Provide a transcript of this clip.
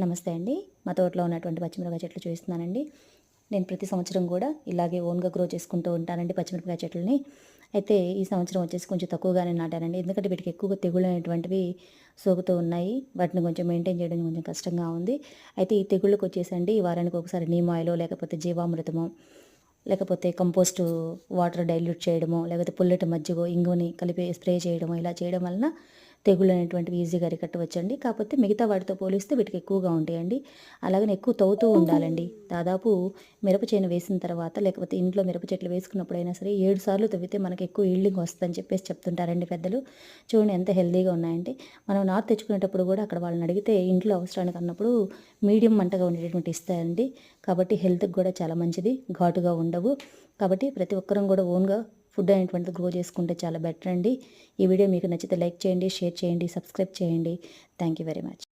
నమస్తే అండి. మా తోటలో ఉన్నటువంటి పచ్చిమిరపకాయ చెట్లు చూపిస్తున్నానండి. నేను ప్రతి సంవత్సరం కూడా ఇలాగే ఓన్‌గా గ్రో చేసుకుంటూ ఉంటానండి పచ్చిమిరపకాయ చెట్లని. అయితే ఈ సంవత్సరం వచ్చేసి కొంచెం తక్కువగానే నాటానండి. ఎందుకంటే వీటికి ఎక్కువగా తెగుళ్ళు అనేటువంటివి సోకుతూ ఉన్నాయి. వాటిని కొంచెం మెయింటైన్ చేయడం కొంచెం కష్టంగా ఉంది. అయితే ఈ తెగుళ్ళకొచ్చేసండి వారానికి ఒకసారి నీమ్ ఆయిలో లేకపోతే జీవామృతమో లేకపోతే కంపోస్టు వాటర్ డైల్యూట్ చేయడమో, లేకపోతే పుల్లటి మజ్జిగో, ఇంగువని కలిపి స్ప్రే చేయడమో ఇలా చేయడం వలన తెగుళ్ళు అనేటువంటివి ఈజీగా అరికట్టవచ్చండి. కాకపోతే మిగతా వాటితో పోలిస్తే వీటికి ఎక్కువగా ఉంటాయండి. అలాగని ఎక్కువ తవ్వుతూ ఉండాలండి. దాదాపు మిరప చేను వేసిన తర్వాత లేకపోతే ఇంట్లో మిరప చెట్లు వేసుకున్నప్పుడైనా సరే 7 సార్లు తవ్వితే మనకి ఎక్కువ ఈల్డింగ్ వస్తదని చెప్పేసి చెప్తుంటారండి పెద్దలు. చూడండి ఎంత హెల్తీగా ఉన్నాయంటే. మనం నారు తెచ్చుకునేటప్పుడు కూడా అక్కడ వాళ్ళని అడిగితే ఇంట్లో అవసరానికి అన్నప్పుడు మీడియం మంటగా ఉండేటటువంటి ఇస్తాయండి. కాబట్టి హెల్త్‌కి కూడా చాలా మంచిది. ఘాటుగా ఉండవు. కాబట్టి ప్రతి ఒక్కరం కూడా ఓన్‌గా ఫుడ్ అనేటువంటిది గ్రో చేసుకుంటే చాలా బెటర్ అండి. ఈ వీడియో మీకు నచ్చితే లైక్ చేయండి, షేర్ చేయండి, సబ్స్క్రైబ్ చేయండి. Thank you very much.